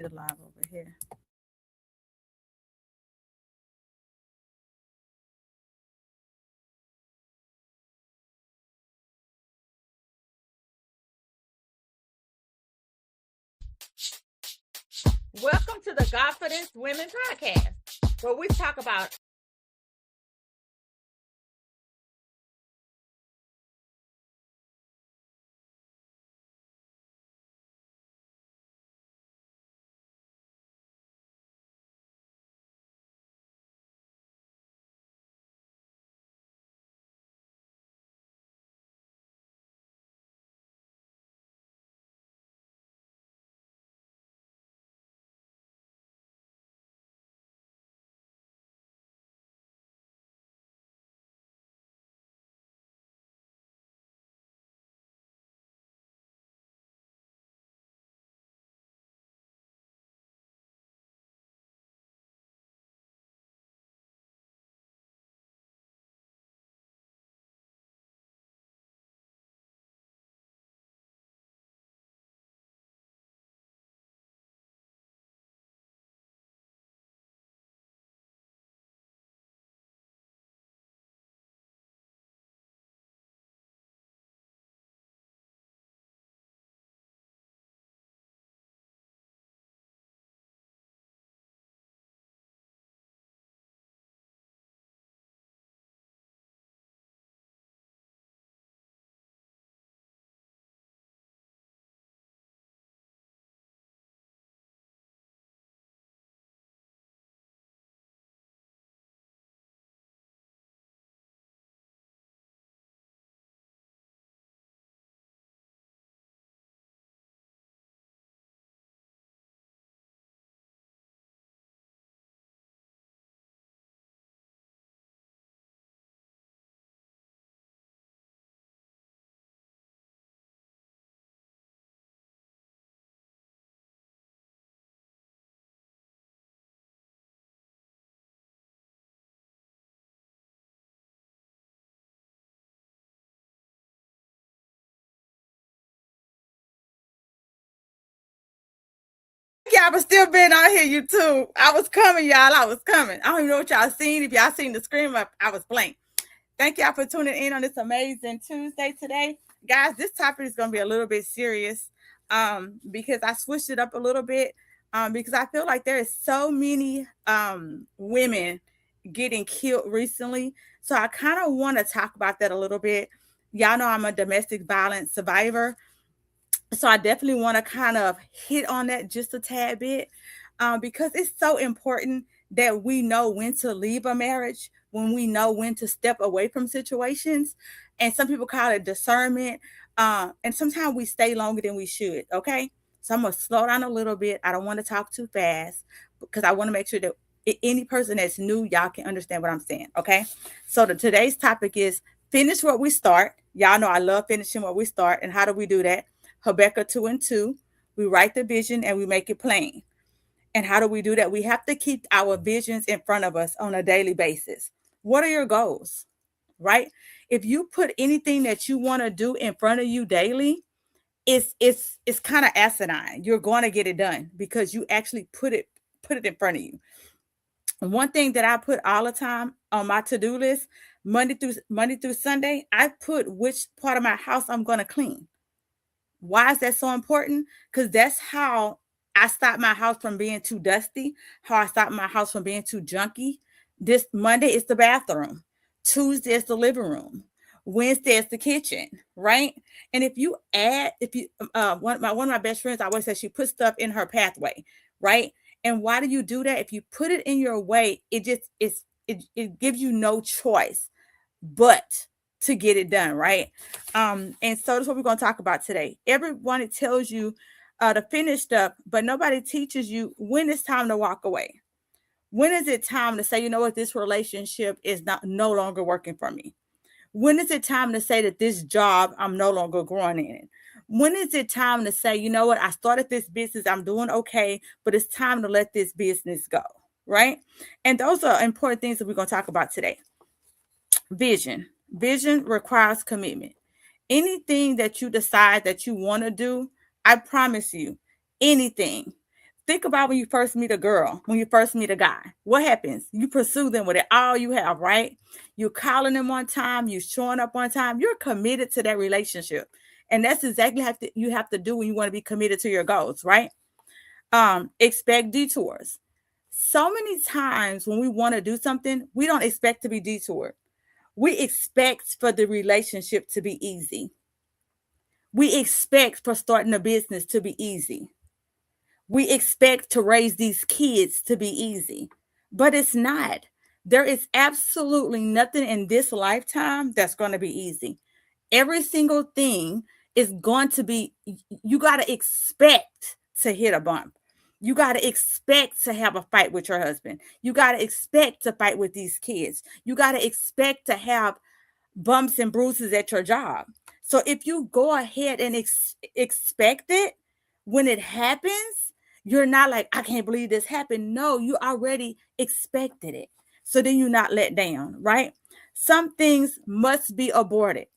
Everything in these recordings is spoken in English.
it live over here. Welcome to the Confidence Women Podcast, where we talk about y'all was still being out here, you too. I was coming, y'all. I was coming. I don't even know what y'all seen. If y'all seen the screen, I was blank. Thank y'all for tuning in on this amazing Tuesday today. Guys, this topic is going to be a little bit serious because I switched it up a little bit because I feel like there is so many women getting killed recently. So I kind of want to talk about that a little bit. Y'all know I'm a domestic violence survivor. So I definitely want to kind of hit on that just a tad bit because it's so important that we know when to leave a marriage, when we know when to step away from situations. And some people call it discernment. And sometimes we stay longer than we should. Okay. So I'm going to slow down a little bit. I don't want to talk too fast because I want to make sure that any person that's new, y'all can understand what I'm saying. Okay. So today's topic is finish what we start. Y'all know I love finishing what we start. And how do we do that? Habakkuk 2 and 2. We write the vision and we make it plain. And how do we do that? We have to keep our visions in front of us on a daily basis. What are your goals? Right? If you put anything that you want to do in front of you daily, it's kind of asinine. You're going to get it done because you actually put it in front of you. One thing that I put all the time on my to-do list, Monday through Sunday, I put which part of my house I'm going to clean. Why is that so important? Because that's how I stop my house from being too dusty, how I stop my house from being too junky. This Monday is the bathroom, Tuesday is the living room, Wednesday is the kitchen, right? And if you one of my best friends always says she puts stuff in her pathway, right? And why do you do that? If you put it in your way, it gives you no choice but to get it done, right? And so that's what we're going to talk about today. Everyone it tells you to finish stuff, but nobody teaches you when it's time to walk away. When is it time to say, you know what, this relationship is not no longer working for me? When is it time to say that this job I'm no longer growing in it? When is it time to say, you know what, I started this business, I'm doing okay, but it's time to let this business go, right? And those are important things that we're going to talk about today. Vision requires commitment. Anything that you decide that you want to do, I promise you, anything, Think about when you first meet a girl, when you first meet a guy. What happens? You pursue them with it all you have, right? You're calling them on time, you're showing up on time, you're committed to that relationship. And that's exactly how you have to do when you want to be committed to your goals, right? Expect detours. So many times when we want to do something, we don't expect to be detoured. We expect for the relationship to be easy. We expect for starting a business to be easy. We expect to raise these kids to be easy, but it's not. There is absolutely nothing in this lifetime that's going to be easy. Every single thing is going to be, you got to expect to hit a bump. You got to expect to have a fight with your husband. You got to expect to fight with these kids. You got to expect to have bumps and bruises at your job. So if you go ahead and expect it, when it happens, you're not like, I can't believe this happened. No, you already expected it. So then you're not let down, right? Some things must be aborted.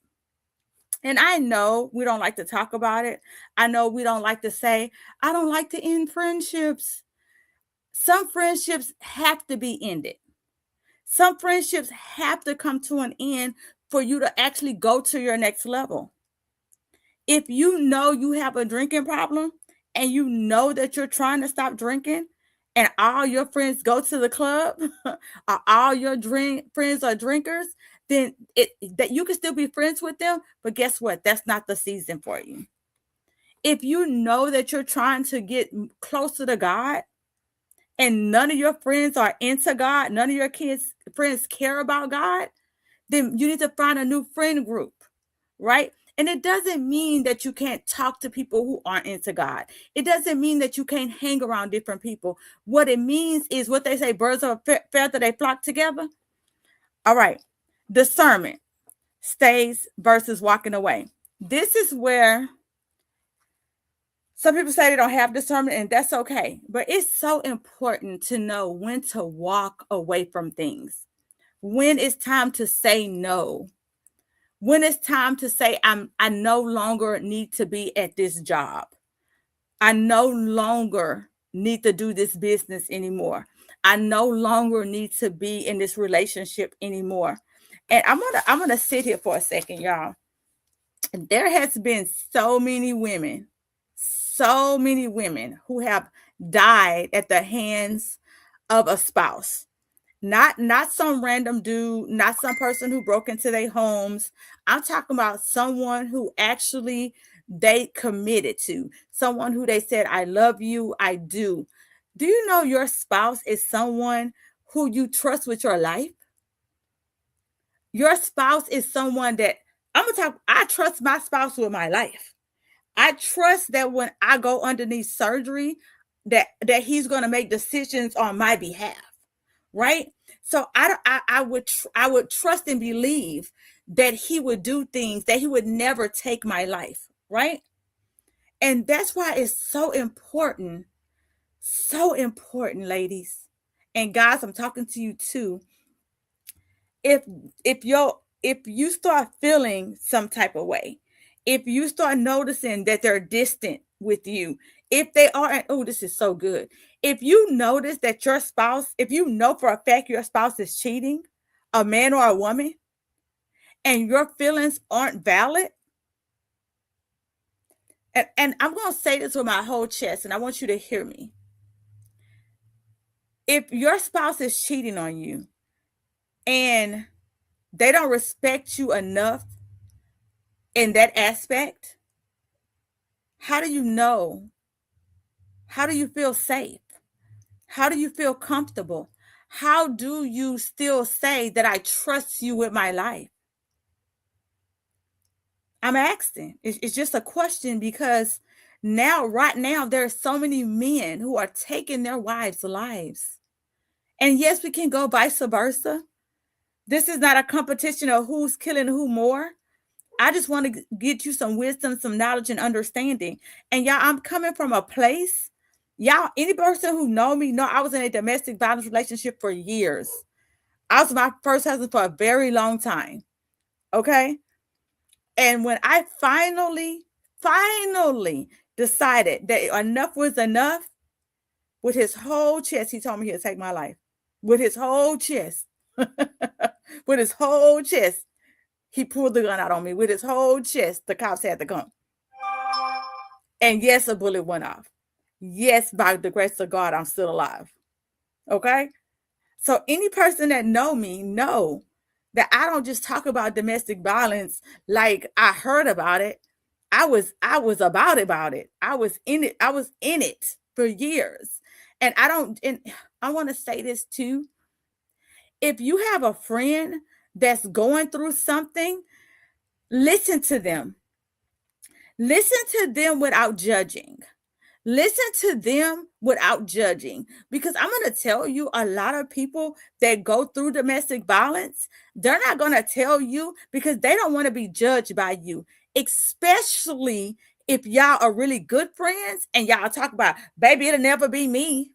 And I know we don't like to talk about it. I know we don't like to say, I don't like to end friendships. Some friendships have to be ended. Some friendships have to come to an end for you to actually go to your next level. If you know you have a drinking problem and you know that you're trying to stop drinking and all your friends go to the club or all your friends are drinkers, then that you can still be friends with them, but guess what? That's not the season for you. If you know that you're trying to get closer to God and none of your friends are into God, none of your friends care about God, then you need to find a new friend group, right? And it doesn't mean that you can't talk to people who aren't into God. It doesn't mean that you can't hang around different people. What it means is what they say, birds of a feather, they flock together. All right. Discernment, stays versus walking away. This is where some people say they don't have discernment, and that's okay. But it's so important to know when to walk away from things, when it's time to say no, when it's time to say I no longer need to be at this job. I no longer need to do this business anymore. I no longer need to be in this relationship anymore. And I'm gonna sit here for a second, y'all. There has been so many women who have died at the hands of a spouse. Not some random dude, not some person who broke into their homes. I'm talking about someone who actually they committed to, someone who they said, I love you, I do. Do you know your spouse is someone who you trust with your life? Your spouse is someone that I trust my spouse with my life. I trust that when I go underneath surgery, that he's going to make decisions on my behalf, right? So I would trust and believe that he would do things, that he would never take my life, right? And that's why it's so important, ladies and guys. I'm talking to you too. If if you start feeling some type of way, if you start noticing that they're distant with you, if they are, oh, this is so good. If you notice that your spouse, if you know for a fact your spouse is cheating, a man or a woman, and your feelings aren't valid, and I'm going to say this with my whole chest, and I want you to hear me. If your spouse is cheating on you and they don't respect you enough in that aspect, how do you know? How do you feel safe? How do you feel comfortable? How do you still say that I trust you with my life? I'm asking. It's just a question because right now, there are so many men who are taking their wives' lives. And yes, we can go vice versa. This is not a competition of who's killing who more. I just want to get you some wisdom, some knowledge, and understanding. And y'all, I'm coming from a place. Y'all, any person who know me know I was in a domestic violence relationship for years. I was my first husband for a very long time. Okay. And when I finally decided that enough was enough, With his whole chest, he told me he'd take my life. With his whole chest. With his whole chest, he pulled the gun out on me. With his whole chest, the cops had to come. And yes, a bullet went off. Yes, by the grace of God, I'm still alive. Okay? So any person that know me know that I don't just talk about domestic violence like I heard about it. I was about it. I was in it. I was in it for years. And I want to say this too. If you have a friend that's going through something, listen to them. Listen to them without judging. Listen to them without judging, because I'm going to tell you, a lot of people that go through domestic violence, they're not going to tell you because they don't want to be judged by you, especially if y'all are really good friends and y'all talk about, baby, it'll never be me.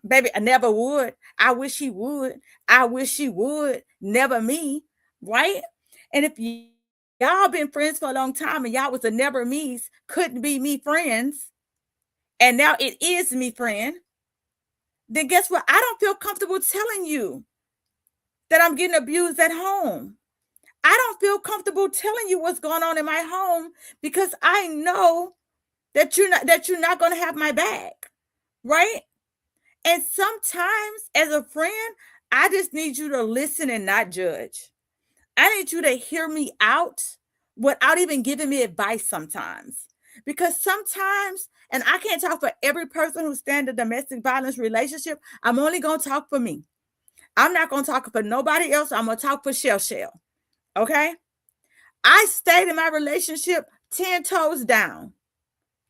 Baby, I never would. I wish he would. I wish he would. Never me. Right? And if y'all been friends for a long time and y'all was a never me's, couldn't be me friends, and now it is me friend, then guess what? I don't feel comfortable telling you that I'm getting abused at home. I don't feel comfortable telling you what's going on in my home because I know that you're not going to have my back, right? And sometimes as a friend, I just need you to listen and not judge. I need you to hear me out without even giving me advice sometimes. Because sometimes, and I can't talk for every person who's in a domestic violence relationship, I'm only going to talk for me. I'm not going to talk for nobody else. I'm going to talk for Shell. Okay? I stayed in my relationship 10 toes down.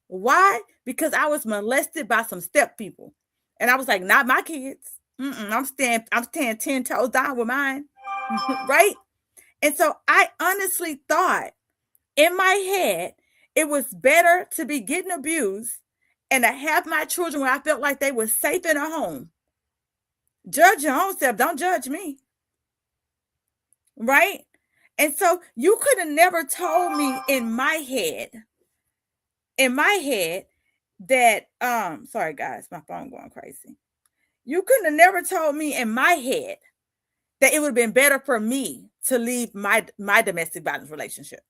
Why? Because I was molested by some step people. And I was like, not my kids. I'm staying 10 toes down with mine. Right? And so I honestly thought in my head, it was better to be getting abused and to have my children where I felt like they were safe in a home. Judge your own self. Don't judge me. Right? And so you could have never told me in my head that, sorry guys, my phone going crazy. You couldn't have never told me in my head that it would have been better for me to leave my domestic violence relationship.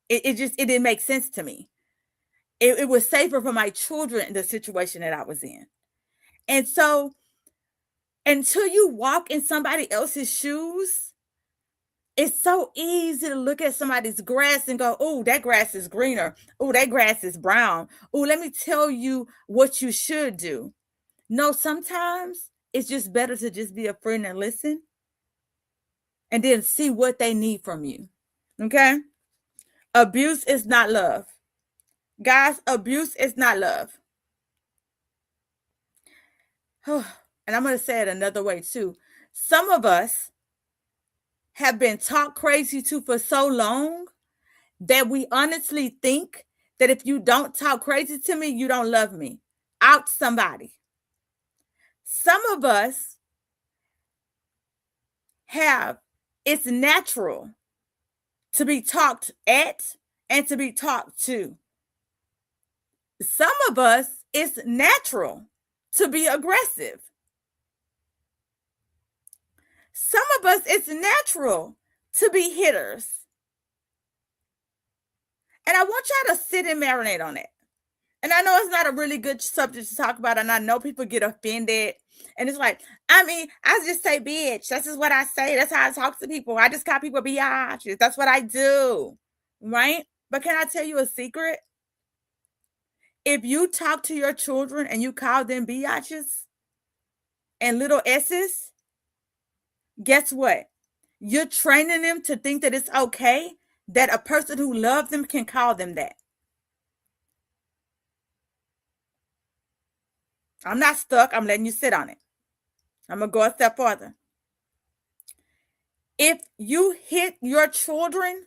It didn't make sense to me. It was safer for my children in the situation that I was in. And so until you walk in somebody else's shoes, it's so easy to look at somebody's grass and go, oh, that grass is greener. Oh, that grass is brown. Oh, let me tell you what you should do. No, sometimes it's just better to just be a friend and listen and then see what they need from you. Okay? Abuse is not love. Guys, abuse is not love. And I'm going to say it another way too. Some of us have been talked crazy to for so long that we honestly think that if you don't talk crazy to me, you don't love me. Out somebody. Some of us it's natural to be talked at and to be talked to. Some of us, it's natural to be aggressive. Some of us, it's natural to be hitters. And I want y'all to sit and marinate on it. And I know it's not a really good subject to talk about, and I know people get offended. And it's like, I just say bitch. That's just what I say. That's how I talk to people. I just call people biatches. That's what I do. Right? But can I tell you a secret? If you talk to your children and you call them biatches and little s's, guess what? You're training them to think that it's okay that a person who loves them can call them that. I'm not stuck. I'm letting you sit on it. I'm going to go a step further. If you hit your children,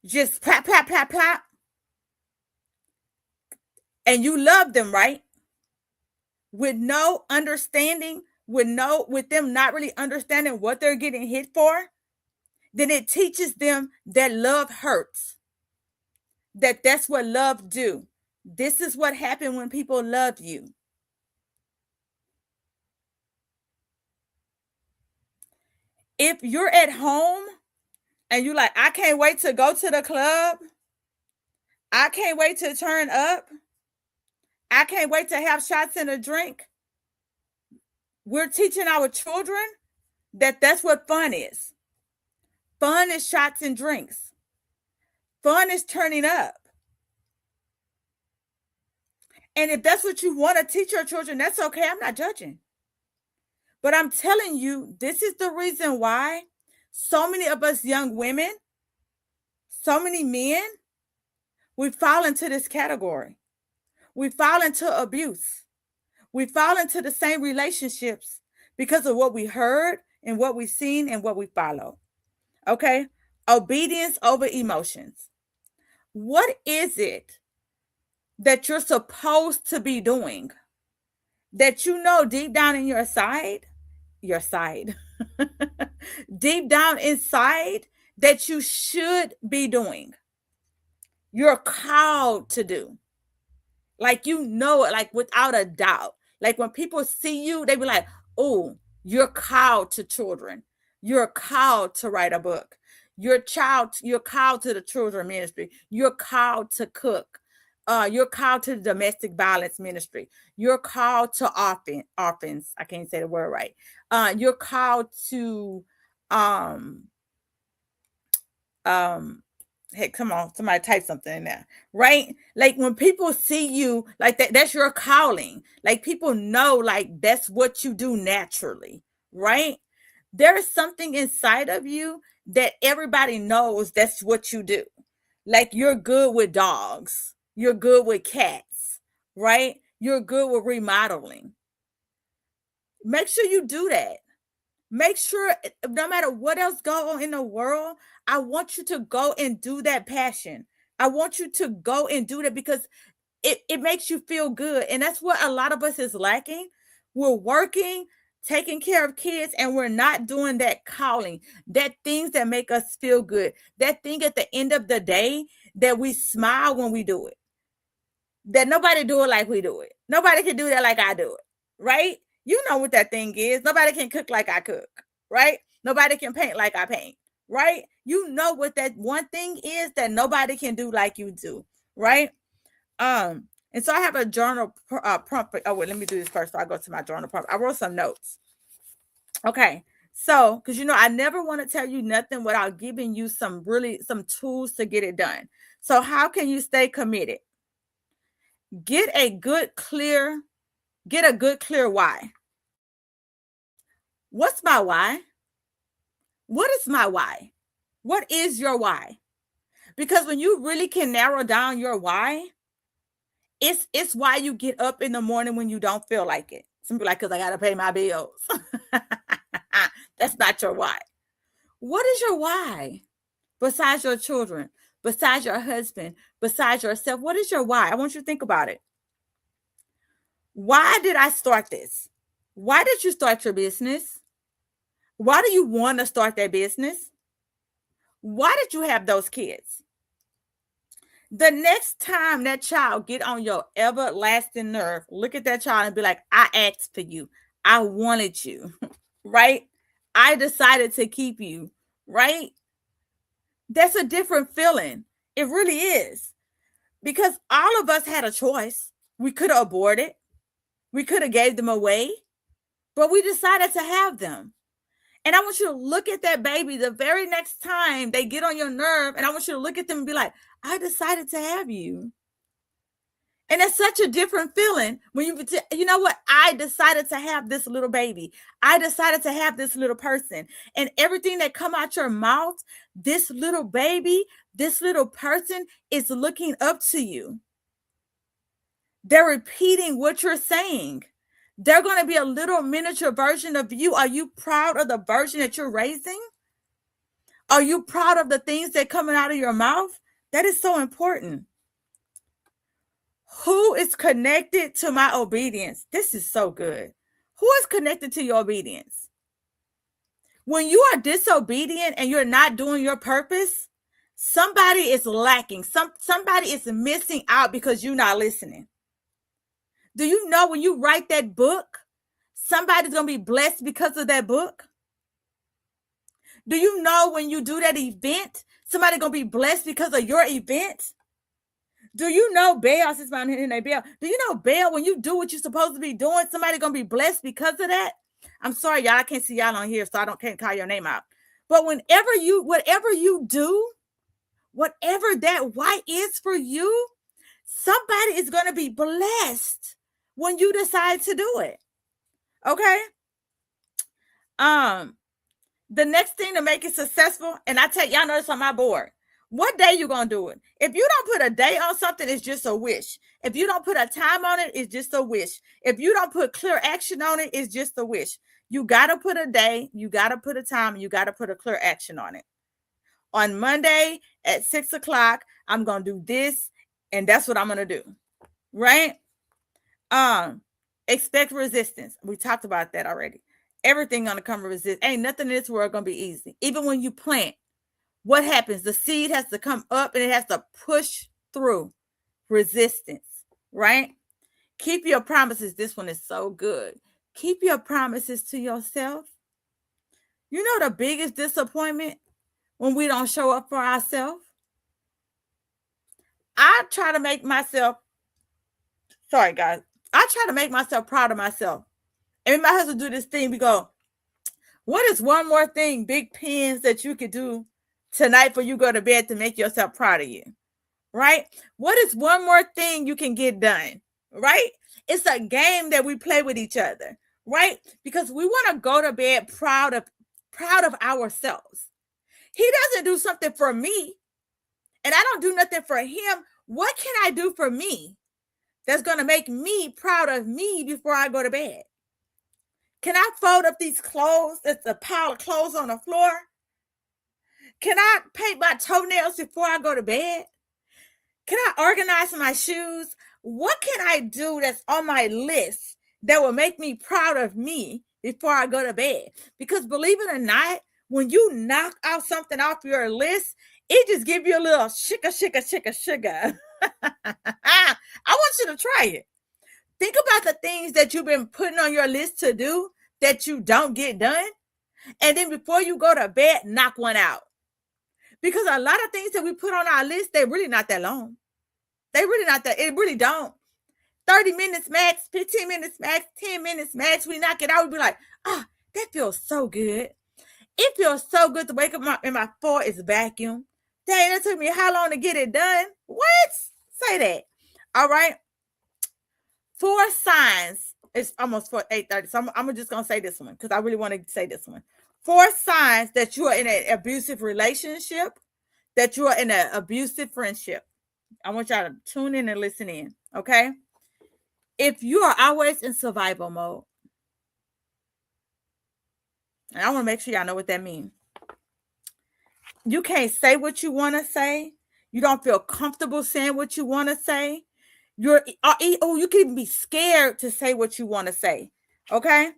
just plap, plap, plap, plap, and you love them, right? With no understanding, with them not really understanding what they're getting hit for, then it teaches them that love hurts. That's what love do. This is what happened when people love you. If you're at home and you're like, I can't wait to go to the club, I can't wait to turn up, I can't wait to have shots and a drink, we're teaching our children that that's what fun is. Fun is shots and drinks. Fun is turning up. And if that's what you want to teach your children, that's okay. I'm not judging. But I'm telling you, this is the reason why so many of us young women, so many men, we fall into this category. We fall into abuse. We fall into the same relationships because of what we heard and what we've seen and what we follow. Okay? Obedience over emotions. What is it that you're supposed to be doing that you know deep down in your side, deep down inside that you should be doing? You're called to do. Like, you know it, like without a doubt. Like when people see you, they be like, oh, you're called to children. You're called to write a book. You're called to the children ministry. You're called to cook. You're called to the domestic violence ministry. You're called to orphans. I can't say the word right. You're called to hey, come on, somebody type something in there, right? Like when people see you like that, that's your calling. Like people know, like that's what you do naturally, right? There is something inside of you that everybody knows that's what you do. Like you're good with dogs, you're good with cats, right? You're good with remodeling. Make sure you do that. Make sure no matter what else goes on in the world, I want you to go and do that passion. I want you to go and do that because it makes you feel good. And that's what a lot of us is lacking. We're working, taking care of kids, and we're not doing that calling, that things that make us feel good, that thing at the end of the day that we smile when we do it, that nobody do it like we do it. Nobody can do that like I do it, right? You know what that thing is. Nobody can cook like I cook, right? Nobody can paint like I paint, right? You know what that one thing is that nobody can do like you do, right? And so I have a journal prompt. Oh, wait, let me do this first. So I go to my journal prompt. I wrote some notes. Okay. So, because I never want to tell you nothing without giving you some tools to get it done. So how can you stay committed? Get a good, clear why. What's my why? What is my why? What is your why? Because when you really can narrow down your why, it's why you get up in the morning when you don't feel like it. Some people like, because I got to pay my bills. That's not your why. What is your why? Besides your children, besides your husband, besides yourself, what is your why? I want you to think about it. Why did I start this? Why did you start your business? Why do you want to start that business? Why did you have those kids? The next time that child get on your everlasting nerve, look at that child and be like, I asked for you. I wanted you, right? I decided to keep you, right? That's a different feeling. It really is. Because all of us had a choice. We could have aborted. We could have gave them away, but we decided to have them. And I want you to look at that baby the very next time they get on your nerve, and I want you to look at them and be like, I decided to have you. And it's such a different feeling when you know what? I decided to have this little baby. I decided to have this little person. And everything that come out your mouth, this little baby, this little person is looking up to you. They're repeating what you're saying. They're going to be a little miniature version of you. Are you proud of the version that you're raising? Are you proud of the things that coming out of your mouth? That is so important. Who is connected to my obedience? This is so good. Who is connected to your obedience? When you are disobedient and you're not doing your purpose, Somebody is lacking. Somebody is missing out because you're not listening. Do you know when you write that book, somebody's going to be blessed because of that book? Do you know when you do that event, somebody's going to be blessed because of your event? Do you know, Bell, since my name is Bell, do you know, Bell, when you do what you're supposed to be doing, somebody's going to be blessed because of that? I'm sorry, y'all, I can't see y'all on here, so can't call your name out. But whatever you do, whatever that why is for you, somebody is going to be blessed when you decide to do it. Okay? The next thing to make it successful, and I tell y'all know this on my board. What day you gonna do it? If you don't put a day on something, it's just a wish. If you don't put a time on it, it's just a wish. If you don't put clear action on it, it's just a wish. You gotta put a day, you gotta put a time, and you gotta put a clear action on it. On Monday at 6 o'clock, I'm gonna do this, and that's what I'm gonna do. Right? Expect resistance. We talked about that already. Everything gonna come with resistance. Ain't nothing in this world gonna be easy. Even when you plant, what happens? The seed has to come up and it has to push through resistance, right? Keep your promises. This one is so good. Keep your promises to yourself. You know the biggest disappointment when we don't show up for ourselves? I try to make myself, sorry guys, I try to make myself proud of myself. And my husband do this thing, we go, what is one more thing, big pins, that you could do tonight before you go to bed to make yourself proud of you? Right? What is one more thing you can get done? Right? It's a game that we play with each other, right? Because we want to go to bed proud of ourselves. He doesn't do something for me, and I don't do nothing for him. What can I do for me that's going to make me proud of me before I go to bed? Can I fold up these clothes? It's a pile of clothes on the floor. Can I paint my toenails before I go to bed? Can I organize my shoes? What can I do that's on my list that will make me proud of me before I go to bed? Because believe it or not, when you knock out something off your list, it just gives you a little shika. I want you to try it. Think about the things that you've been putting on your list to do that you don't get done. And then before you go to bed, knock one out. Because a lot of things that we put on our list, they're really not that long. They really not that, it really don't. 30 minutes max, 15 minutes max, 10 minutes max, we knock it out, we be like, oh, that feels so good. It feels so good to wake up and my floor is vacuum. Dang, it took me how long to get it done? What? Say that. All right. 4 signs. It's almost 8:30. So I'm just going to say this one because I really want to say this one. 4 signs that you are in an abusive relationship, that you are in an abusive friendship. I want y'all to tune in and listen in. Okay. If you are always in survival mode, and I want to make sure y'all know what that means. You can't say what you want to say. You don't feel comfortable saying what you want to say. You can even be scared to say what you want to say. Okay.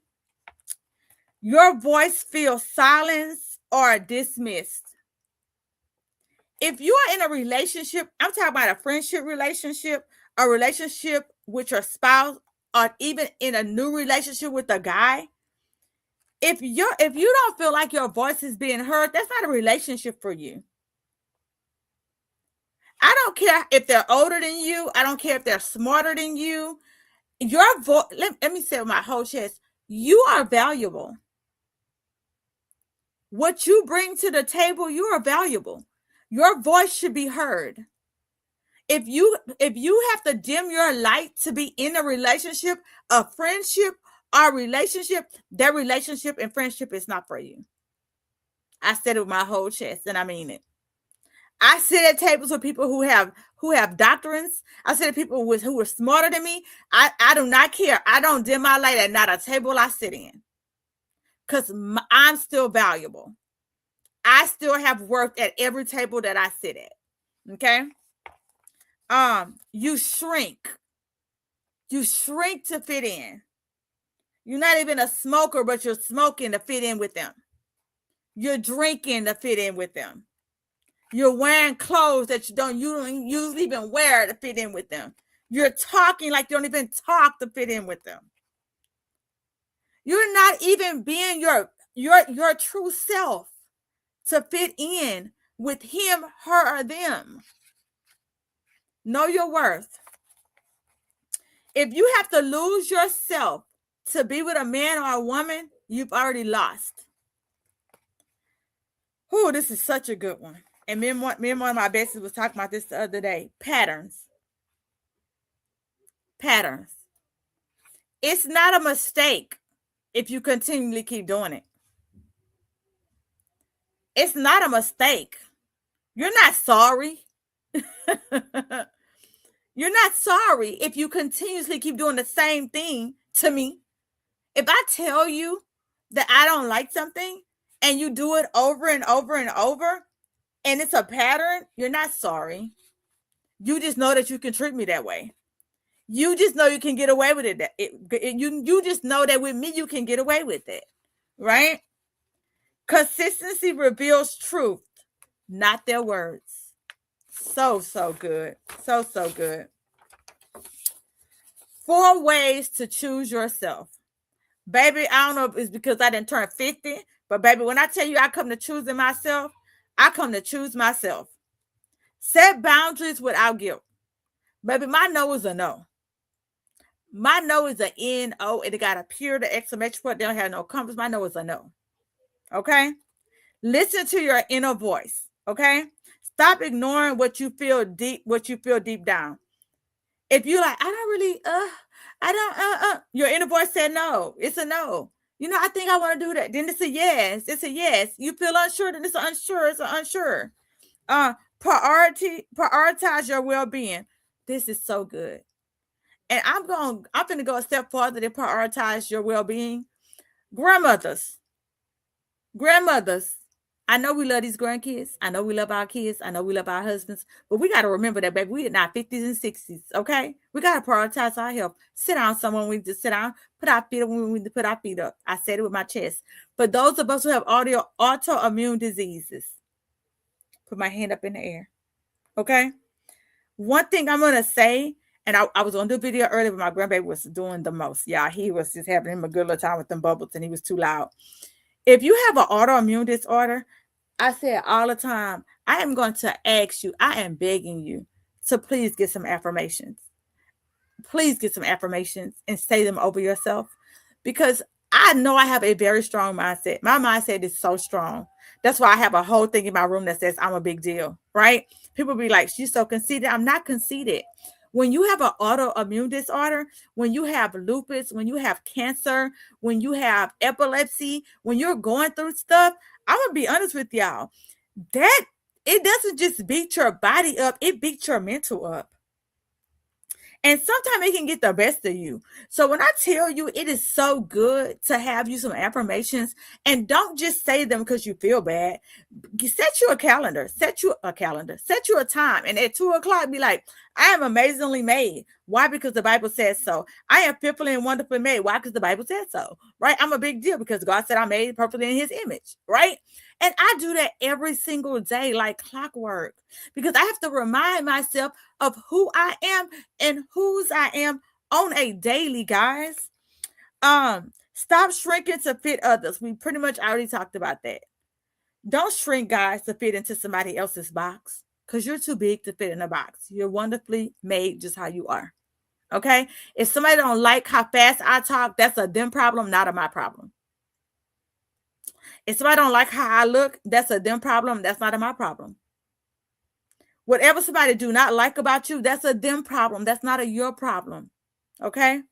Your voice feels silenced or dismissed. If you are in a relationship, I'm talking about a friendship relationship, a relationship with your spouse, or even in a new relationship with a guy, if you don't feel like your voice is being heard, that's not a relationship for you. I don't care if they're older than you. I don't care if they're smarter than you. Your voice, let me say with my whole chest, you are valuable. What you bring to the table, you are valuable. Your voice should be heard. If you have to dim your light to be in a relationship, a friendship, or relationship, that relationship and friendship is not for you. I said it with my whole chest, and I mean it. I sit at tables with people who have doctrines. I sit at people who are smarter than me. I do not care. I don't dim my light at not a table I sit in, because I'm still valuable. I still have worth at every table that I sit at. Okay. You shrink. You shrink to fit in. You're not even a smoker, but you're smoking to fit in with them. You're drinking to fit in with them. You're wearing clothes that you don't usually even wear to fit in with them. You're talking like you don't even talk to fit in with them. You're not even being your true self to fit in with him, her, or them. Know your worth. If you have to lose yourself to be with a man or a woman, you've already lost. Oh, this is such a good one. And me and one of my besties was talking about this the other day. Patterns. Patterns. It's not a mistake if you continually keep doing it. It's not a mistake. You're not sorry. You're not sorry if you continuously keep doing the same thing to me. If I tell you that I don't like something and you do it over and over and over and it's a pattern, you're not sorry. You just know that you can treat me that way. You just know you can get away with it. You just know that with me you can get away with it, right? Consistency reveals truth, not their words. So good. So good. 4 ways to choose yourself. Baby, I don't know if it's because I didn't turn 50, but baby, when I tell you I come to choosing myself, I come to choose myself. Set boundaries without guilt. Baby, my no is a no. My no is an N-O, and it got a period, the exclamation point. They don't have no compass. My no is a no. Okay? Listen to your inner voice. Okay? Stop ignoring what you feel deep down. If you're like, I don't really, your inner voice said no. It's a no. I think I want to do that. Then it's a yes. It's a yes. You feel unsure, then it's an unsure. It's an unsure. Prioritize your well-being. This is so good. And I'm going to go a step farther than prioritize your well-being. Grandmothers. I know we love these grandkids. I know we love our kids. I know we love our husbands. But we got to remember that, baby, we in our 50s and 60s, okay? We got to prioritize our health. Sit down somewhere when we just sit down. Put our feet up when we need to put our feet up. I said it with my chest. For those of us who have autoimmune diseases, put my hand up in the air, okay? One thing I'm going to say, and I was on the video earlier, but my grandbaby was doing the most. Yeah, he was just having him a good little time with them bubbles, and he was too loud. If you have an autoimmune disorder, I say it all the time, I am going to ask you, I am begging you to please get some affirmations. Please get some affirmations and say them over yourself, because I know I have a very strong mindset. My mindset is so strong. That's why I have a whole thing in my room that says I'm a big deal, right? People be like, she's so conceited. I'm not conceited. When you have an autoimmune disorder, when you have lupus, when you have cancer, when you have epilepsy, when you're going through stuff, I'm going to be honest with y'all, that it doesn't just beat your body up, it beats your mental up. And sometimes it can get the best of you. So when I tell you, it is so good to have you some affirmations, and don't just say them because you feel bad. Set you a calendar. Set you a time. And at 2:00, be like, I am amazingly made. Why? Because the Bible says so. I am fearfully and wonderfully made. Why? Because the Bible said so. Right? I'm a big deal because God said I made perfectly in his image. Right? And I do that every single day like clockwork, because I have to remind myself of who I am and whose I am on a daily, guys. Stop shrinking to fit others. We pretty much already talked about that. Don't shrink, guys, to fit into somebody else's box, because you're too big to fit in a box. You're wonderfully made just how you are. Okay? If somebody don't like how fast I talk, that's a them problem, not a my problem. If somebody don't like how I look, that's a them problem, that's not a my problem. Whatever somebody do not like about you, that's a them problem, that's not a your problem. Okay?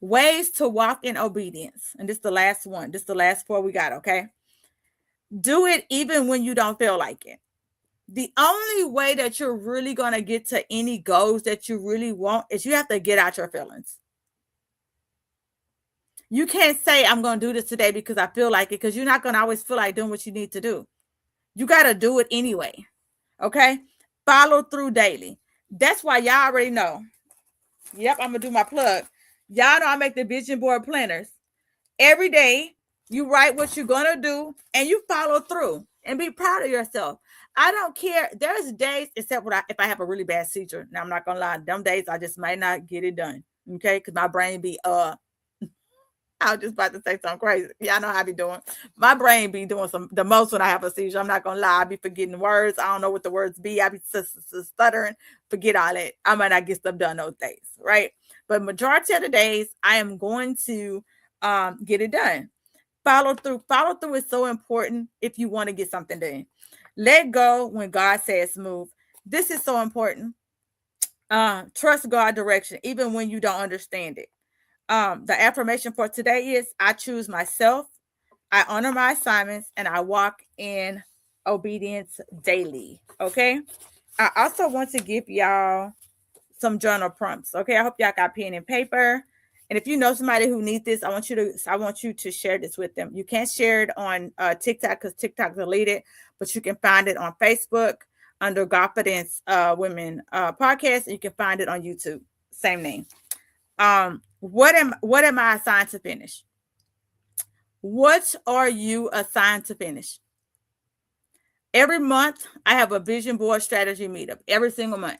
Ways to walk in obedience. And this is the last one. This is the last 4 we got, okay? Do it even when you don't feel like it. The only way that you're really going to get to any goals that you really want is you have to get out your feelings. You can't say, I'm going to do this today because I feel like it, because you're not going to always feel like doing what you need to do. You got to do it anyway. Okay? Follow through daily. That's why y'all already know. Yep, I'm going to do my plug. Y'all know I make the vision board planners. Every day, you write what you're going to do and you follow through and be proud of yourself. I don't care. There's days, except when if I have a really bad seizure. Now I'm not gonna lie, them days I just might not get it done. Okay, because my brain be I was just about to say something crazy. Y'all know how I be doing. My brain be doing the most when I have a seizure. I'm not gonna lie. I be forgetting words. I don't know what the words be. I be stuttering. Forget all that. I might not get stuff done those days, right? But majority of the days, I am going to get it done. Follow through. Follow through is so important if you want to get something done. Let go when God says move. This is so important. Trust God direction, even when you don't understand it. The affirmation for today is I choose myself, I honor my assignments, and I walk in obedience daily. Okay. I also want to give y'all some journal prompts. Okay. I hope y'all got pen and paper. And if you know somebody who needs this, I want you to share this with them. You can't share it on TikTok because TikTok deleted, but you can find it on Facebook under Confidence Women podcast. And you can find it on YouTube. Same name. What am I assigned to finish? What are you assigned to finish? Every month, I have a vision board strategy meetup. Every single month.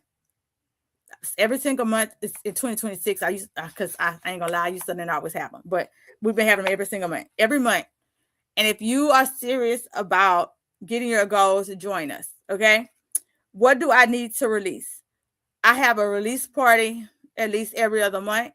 Every single month is in 2026. I used because I ain't gonna lie, I used to not always have them, but we've been having them every single month. Every month. And if you are serious about getting your goals, join us. Okay. What do I need to release? I have a release party at least every other month.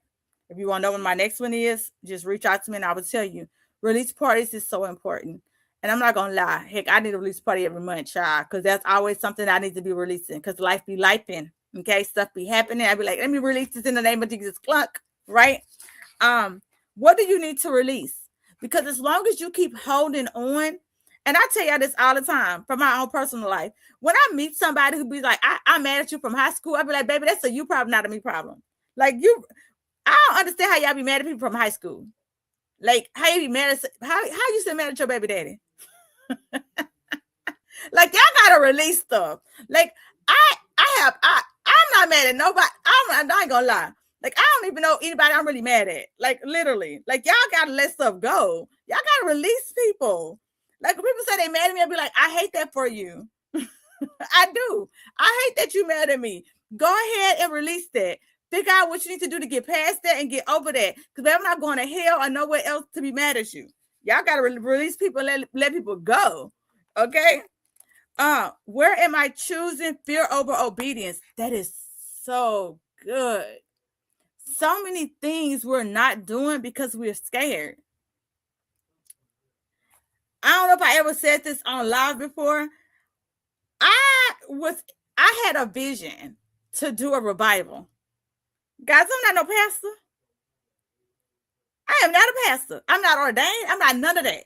If you want to know when my next one is, just reach out to me and I will tell you. Release parties is so important. And I'm not going to lie. Heck, I need a release party every month, child, because that's always something I need to be releasing because life be lifing. Okay, stuff be happening. I'd be like, let me release this in the name of Jesus. Clunk, right? What do you need to release? Because as long as you keep holding on, and I tell y'all this all the time from my own personal life. When I meet somebody who be like, I'm mad at you from high school, I be like, baby, that's a you problem, not a me problem. Like I don't understand how y'all be mad at people from high school. Like how you be mad at how you still mad at your baby daddy? Like y'all gotta release stuff. Like I'm not mad at nobody. I ain't gonna lie. Like I don't even know anybody I'm really mad at. Like literally. Like y'all gotta let stuff go. Y'all gotta release people. Like when people say they mad at me, I'll be like, I hate that for you. I do. I hate that you mad at me. Go ahead and release that. Figure out what you need to do to get past that and get over that. Because I'm not going to hell or nowhere else to be mad at you. Y'all got to release people and let people go. Okay? Where am I choosing fear over obedience? That is so good. So many things we're not doing because we're scared. I don't know if I ever said this on live before. I had a vision to do a revival. Guys, I'm not no pastor. I am not a pastor. I'm not ordained. I'm not none of that.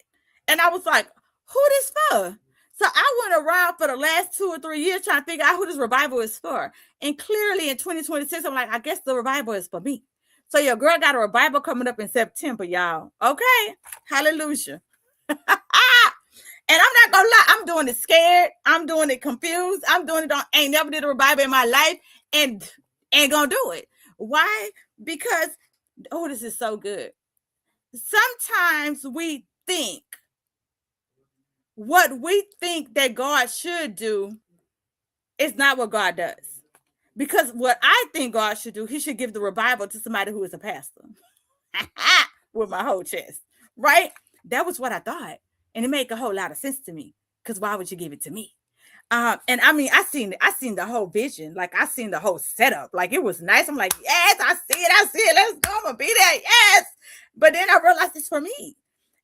And I was like, who this for? So I went around for the last 2 or 3 years trying to figure out who this revival is for. And clearly in 2026, I'm like, I guess the revival is for me. So your girl got a revival coming up in September, y'all. Okay. Hallelujah. And I'm not gonna lie, I'm doing it scared. I'm doing it confused. I'm doing it ain't never did a revival in my life and ain't gonna do it. Why? Because, oh, this is so good. Sometimes we think what we think that God should do is not what God does. Because what I think God should do, he should give the revival to somebody who is a pastor. With my whole chest, right? That was what I thought. And it made a whole lot of sense to me. Because why would you give it to me? And I mean, I seen the whole vision. Like I seen the whole setup. Like it was nice. I'm like, yes, I see it. Let's go. I'm gonna be there. Yes. But then I realized it's for me.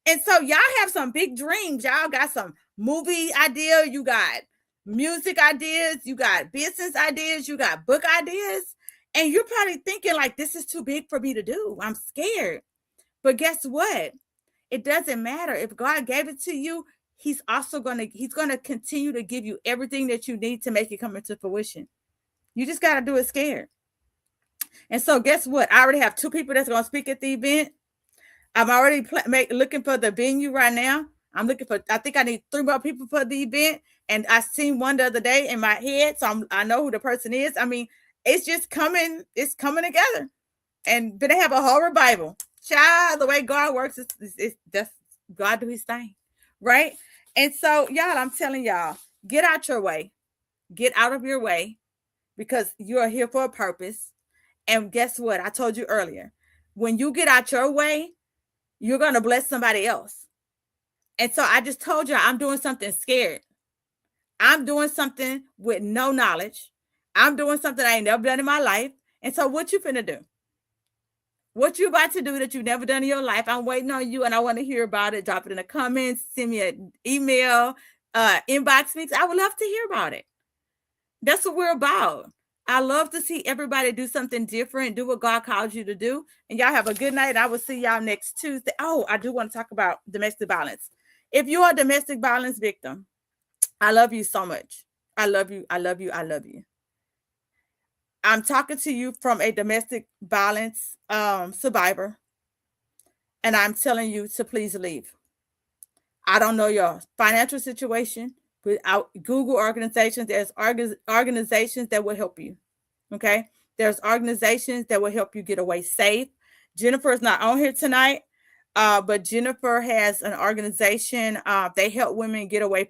And so y'all have some big dreams. Y'all got some movie idea. You got music ideas. You got business ideas. You got book ideas. And you're probably thinking like, this is too big for me to do. I'm scared. But guess what? It doesn't matter. If God gave it to you, he's going to continue to give you everything that you need to make it come into fruition. You just got to do it scared. And so guess what? I already have 2 people that's going to speak at the event. I'm already looking for the venue right now. I think I need 3 more people for the event. And I seen one the other day in my head. So I know who the person is. I mean, it's just coming. It's coming together. And then they have a whole revival. Child, the way God works is that's God do his thing. Right? And so, y'all, I'm telling y'all, Get out your way. Get out of your way because you are here for a purpose. And guess what? I told you earlier. When you get out your way, you're going to bless somebody else. And so I just told you I'm doing something scared. I'm doing something with no knowledge. I'm doing something I ain't never done in my life. And so what you finna do? What you about to do that you've never done in your life? I'm waiting on you and I want to hear about it. Drop it in the comments. Send me an email, inbox me. I would love to hear about it. That's what we're about. I love to see everybody do something different, do what God called you to do. And y'all have a good night. I will see y'all next Tuesday. Oh, I do want to talk about domestic violence. If you're a domestic violence victim, I love you so much. I love you. I love you. I love you. I'm talking to you from a domestic violence survivor. And I'm telling you to please leave. I don't know your financial situation. Without Google organizations, there's organizations that will help you. Okay. There's organizations that will help you get away safe. Jennifer is not on here tonight, but Jennifer has an organization. They help women get away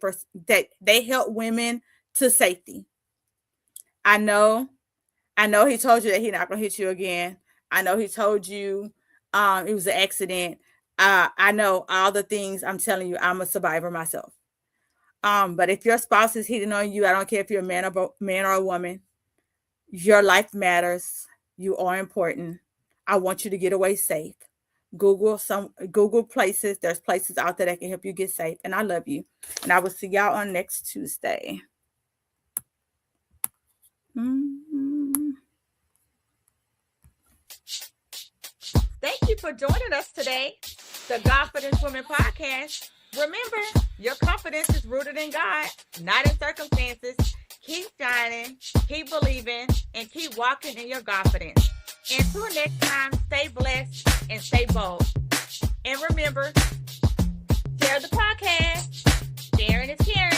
they help women to safety. I know he told you that he's not going to hit you again. I know he told you it was an accident. I know all the things. I'm telling you, I'm a survivor myself. But if your spouse is hitting on you, I don't care if you're a man or a woman, your life matters. You are important. I want you to get away safe. Google places. There's places out there that can help you get safe. And I love you. And I will see y'all on next Tuesday. Thank you for joining us today. The Confidence Women Podcast. Remember, your confidence is rooted in God, not in circumstances. Keep shining, keep believing, and keep walking in your confidence. Until next time, stay blessed and stay bold. And remember, share the podcast. Sharing is caring.